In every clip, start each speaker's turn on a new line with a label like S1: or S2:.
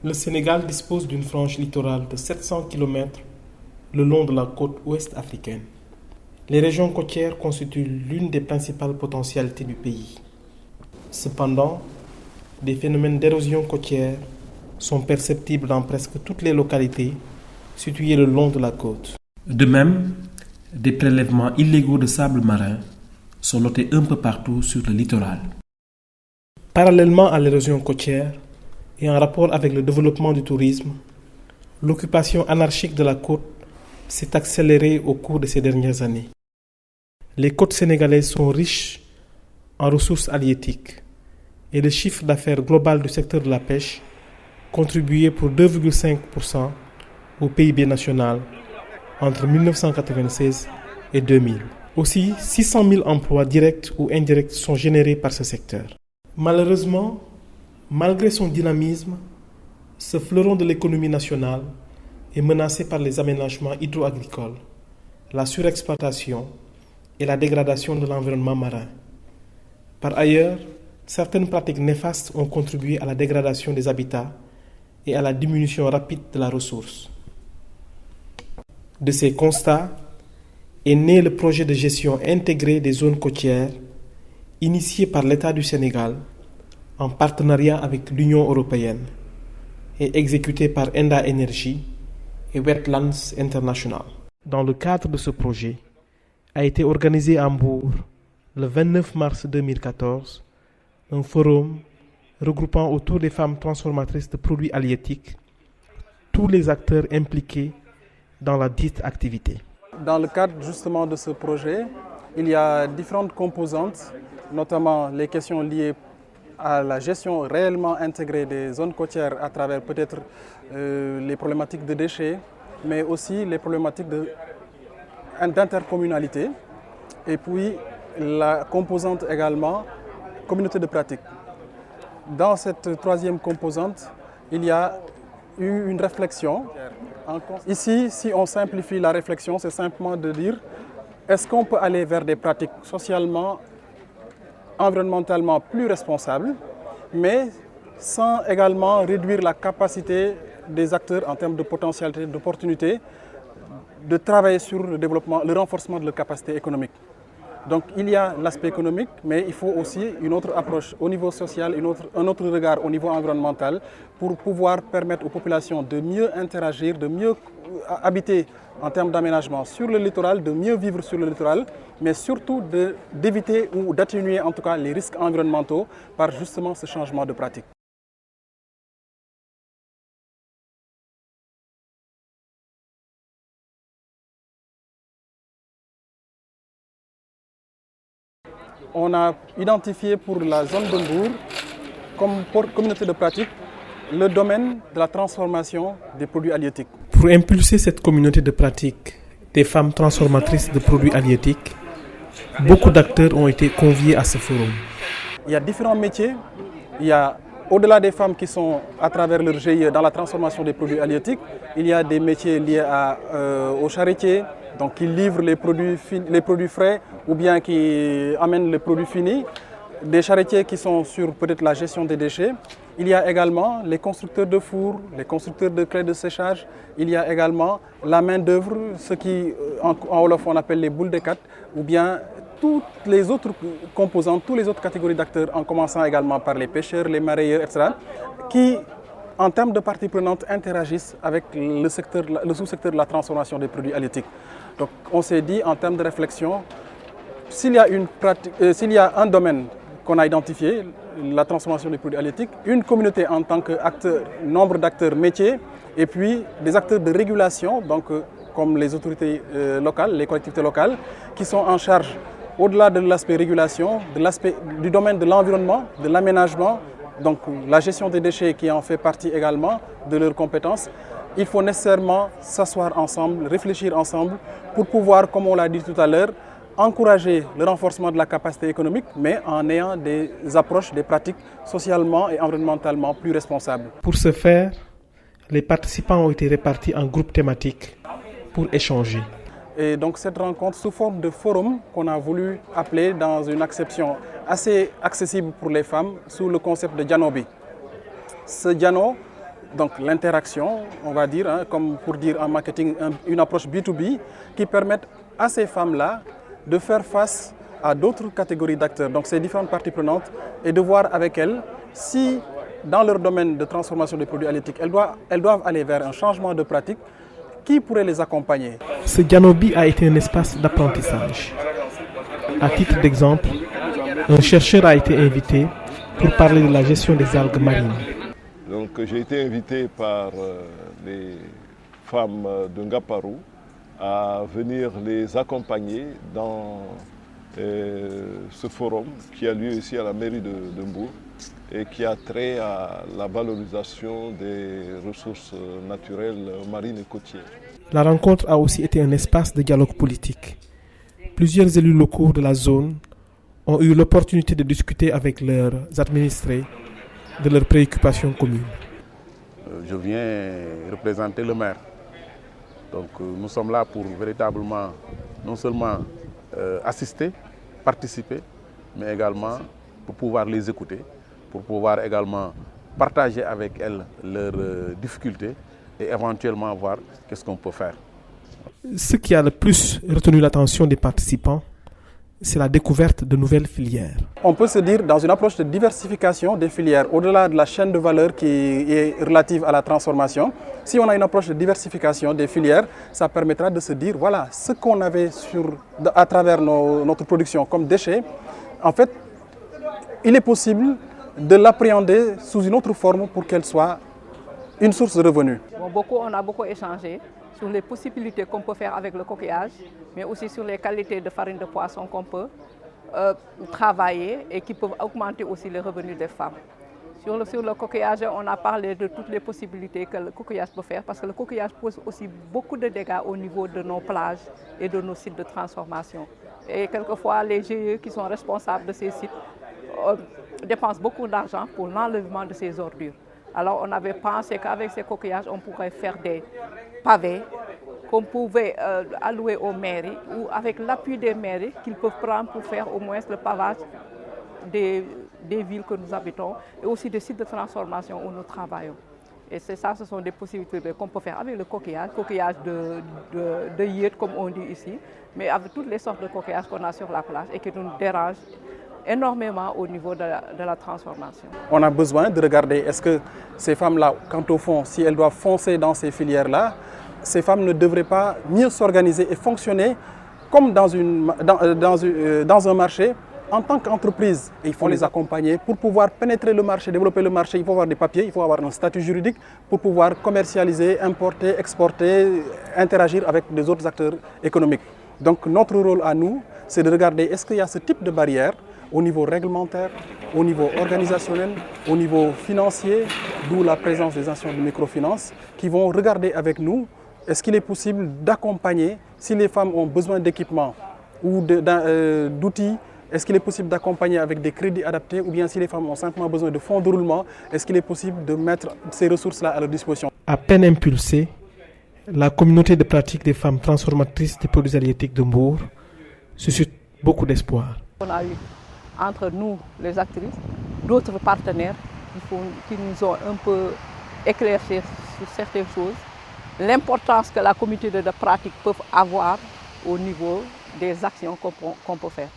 S1: Le Sénégal dispose d'une frange littorale de 700 km le long de la côte ouest africaine. Les régions côtières constituent l'une des principales potentialités du pays. Cependant, des phénomènes d'érosion côtière sont perceptibles dans presque toutes les localités situées le long de la côte. De même, des prélèvements illégaux de sable marin sont notés un peu partout sur le littoral. Parallèlement à l'érosion côtière et en rapport avec le développement du tourisme, l'occupation anarchique de la côte s'est accélérée au cours de ces dernières années. Les côtes sénégalaises sont riches en ressources halieutiques et le chiffre d'affaires global du secteur de la pêche contribuait pour 2,5% au PIB national entre 1996 et 2000. Aussi, 600 000 emplois directs ou indirects sont générés par ce secteur. Malheureusement, malgré son dynamisme, ce fleuron de l'économie nationale est menacé par les aménagements hydro-agricoles, la surexploitation et la dégradation de l'environnement marin. Par ailleurs, certaines pratiques néfastes ont contribué à la dégradation des habitats et à la diminution rapide de la ressource. De ces constats est né le projet de gestion intégrée des zones côtières initié par l'État du Sénégal en partenariat avec l'Union européenne et exécuté par Enda Energy et Wetlands International. Dans le cadre de ce projet, a été organisé à Mbour, le 29 mars 2014, un forum regroupant autour des femmes transformatrices de produits halieutiques tous les acteurs impliqués dans la dite activité.
S2: Dans le cadre justement de ce projet, il y a différentes composantes, notamment les questions liées à la gestion réellement intégrée des zones côtières à travers peut-être les problématiques de déchets, mais aussi les problématiques d'intercommunalité, et puis la composante également communauté de pratique. Dans cette troisième composante, il y a eu une réflexion. Ici, si on simplifie la réflexion, c'est simplement de dire est-ce qu'on peut aller vers des pratiques socialement, environnementalement plus responsables, mais sans également réduire la capacité des acteurs en termes de potentialité, d'opportunité, de travailler sur le développement, le renforcement de leur capacité économique. Donc il y a l'aspect économique, mais il faut aussi une autre approche au niveau social, un autre regard au niveau environnemental pour pouvoir permettre aux populations de mieux interagir, de mieux habiter en termes d'aménagement sur le littoral, de mieux vivre sur le littoral, mais surtout d'éviter ou d'atténuer en tout cas les risques environnementaux par justement ce changement de pratique. On a identifié pour la zone de Mbour, comme pour communauté de pratique, le domaine de la transformation des produits halieutiques.
S1: Pour impulser cette communauté de pratique des femmes transformatrices de produits halieutiques, beaucoup d'acteurs ont été conviés à ce forum.
S2: Il y a différents métiers. Il y a, au-delà des femmes qui sont à travers leur GIE dans la transformation des produits halieutiques, il y a des métiers liés aux charretiers, donc qui livrent les produits frais ou bien qui amènent les produits finis, des charretiers qui sont sur peut-être la gestion des déchets. Il y a également les constructeurs de fours, les constructeurs de clés de séchage. Il y a également la main-d'œuvre, ce qui en wolof on appelle les boules de cat, ou bien toutes les autres composantes, toutes les autres catégories d'acteurs, en commençant également par les pêcheurs, les marailleurs, etc., qui, en termes de parties prenantes, interagissent avec le sous-secteur de la transformation des produits halieutiques. Donc on s'est dit en termes de réflexion, s'il y a un domaine qu'on a identifié, la transformation des produits halieutiques, une communauté en tant qu'acteur, nombre d'acteurs métiers, et puis des acteurs de régulation, donc comme les autorités locales, les collectivités locales, qui sont en charge, au-delà de l'aspect régulation, du domaine de l'environnement, de l'aménagement, donc la gestion des déchets qui en fait partie également de leurs compétences. Il faut nécessairement s'asseoir ensemble, réfléchir ensemble pour pouvoir, comme on l'a dit tout à l'heure, encourager le renforcement de la capacité économique, mais en ayant des approches, des pratiques socialement et environnementalement plus responsables.
S1: Pour ce faire, les participants ont été répartis en groupes thématiques pour échanger.
S2: Et donc cette rencontre sous forme de forum qu'on a voulu appeler dans une acception assez accessible pour les femmes sous le concept de Dianobi. Ce Diano donc l'interaction, on va dire, hein, comme pour dire en marketing, une approche B2B qui permette à ces femmes-là de faire face à d'autres catégories d'acteurs, donc ces différentes parties prenantes, et de voir avec elles si, dans leur domaine de transformation des produits halieutiques, elles doivent aller vers un changement de pratique, qui pourrait les accompagner.
S1: Ce Dianobi a été un espace d'apprentissage. À titre d'exemple, un chercheur a été invité pour parler de la gestion des algues marines.
S3: Donc j'ai été invité par les femmes de Ngaparou à venir les accompagner dans ce forum qui a lieu ici à la mairie de Mbour et qui a trait à la valorisation des ressources naturelles marines et côtières.
S1: La rencontre a aussi été un espace de dialogue politique. Plusieurs élus locaux de la zone ont eu l'opportunité de discuter avec leurs administrés de leurs préoccupations communes.
S4: Je viens représenter le maire. Donc nous sommes là pour véritablement non seulement assister, participer, mais également pour pouvoir les écouter, pour pouvoir également partager avec elles leurs difficultés et éventuellement voir qu'est-ce qu'on peut faire.
S1: Ce qui a le plus retenu l'attention des participants, c'est la découverte de nouvelles filières.
S2: On peut se dire, dans une approche de diversification des filières, au-delà de la chaîne de valeur qui est relative à la transformation, si on a une approche de diversification des filières, ça permettra de se dire, voilà, ce qu'on avait à travers notre production comme déchets, en fait, il est possible de l'appréhender sous une autre forme pour qu'elle soit une source de revenus.
S5: On a beaucoup échangé sur les possibilités qu'on peut faire avec le coquillage, mais aussi sur les qualités de farine de poisson qu'on peut travailler et qui peuvent augmenter aussi les revenus des femmes. Sur le coquillage, on a parlé de toutes les possibilités que le coquillage peut faire, parce que le coquillage pose aussi beaucoup de dégâts au niveau de nos plages et de nos sites de transformation. Et quelquefois, les GIE qui sont responsables de ces sites dépensent beaucoup d'argent pour l'enlèvement de ces ordures. Alors on avait pensé qu'avec ces coquillages, on pourrait faire des pavés qu'on pouvait allouer aux mairies ou avec l'appui des mairies qu'ils peuvent prendre pour faire au moins le pavage des villes que nous habitons et aussi des sites de transformation où nous travaillons. Et c'est ça, ce sont des possibilités qu'on peut faire avec le coquillage de yéet comme on dit ici, mais avec toutes les sortes de coquillages qu'on a sur la plage et qui nous dérangent énormément au niveau de la transformation.
S2: On a besoin de regarder, est-ce que ces femmes-là, quand au fond, si elles doivent foncer dans ces filières-là, ces femmes ne devraient pas mieux s'organiser et fonctionner comme dans un marché en tant qu'entreprise. Il faut les accompagner pour pouvoir pénétrer le marché, développer le marché. Il faut avoir des papiers, il faut avoir un statut juridique pour pouvoir commercialiser, importer, exporter, interagir avec des autres acteurs économiques. Donc notre rôle à nous, c'est de regarder est-ce qu'il y a ce type de barrière au niveau réglementaire, au niveau organisationnel, au niveau financier, d'où la présence des institutions de microfinance qui vont regarder avec nous est-ce qu'il est possible d'accompagner, si les femmes ont besoin d'équipements ou d'outils, est-ce qu'il est possible d'accompagner avec des crédits adaptés ou bien si les femmes ont simplement besoin de fonds de roulement, est-ce qu'il est possible de mettre ces ressources-là à leur disposition?
S1: À peine impulsée, la communauté de pratique des femmes transformatrices des produits halieutiques de Mbour suscite beaucoup d'espoir.
S5: On a eu entre nous, les actrices, d'autres partenaires qui nous ont un peu éclairci sur certaines choses. L'importance que la communauté de pratique peut avoir au niveau des actions qu'on peut faire.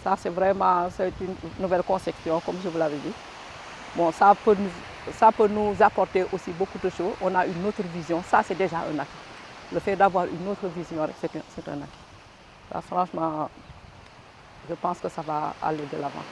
S5: Ça, c'est vraiment une nouvelle conception, comme je vous l'avais dit. Bon, ça peut nous apporter aussi beaucoup de choses. On a une autre vision. Ça, c'est déjà un acquis. Le fait d'avoir une autre vision, c'est un acquis. Ça, franchement, je pense que ça va aller de l'avant.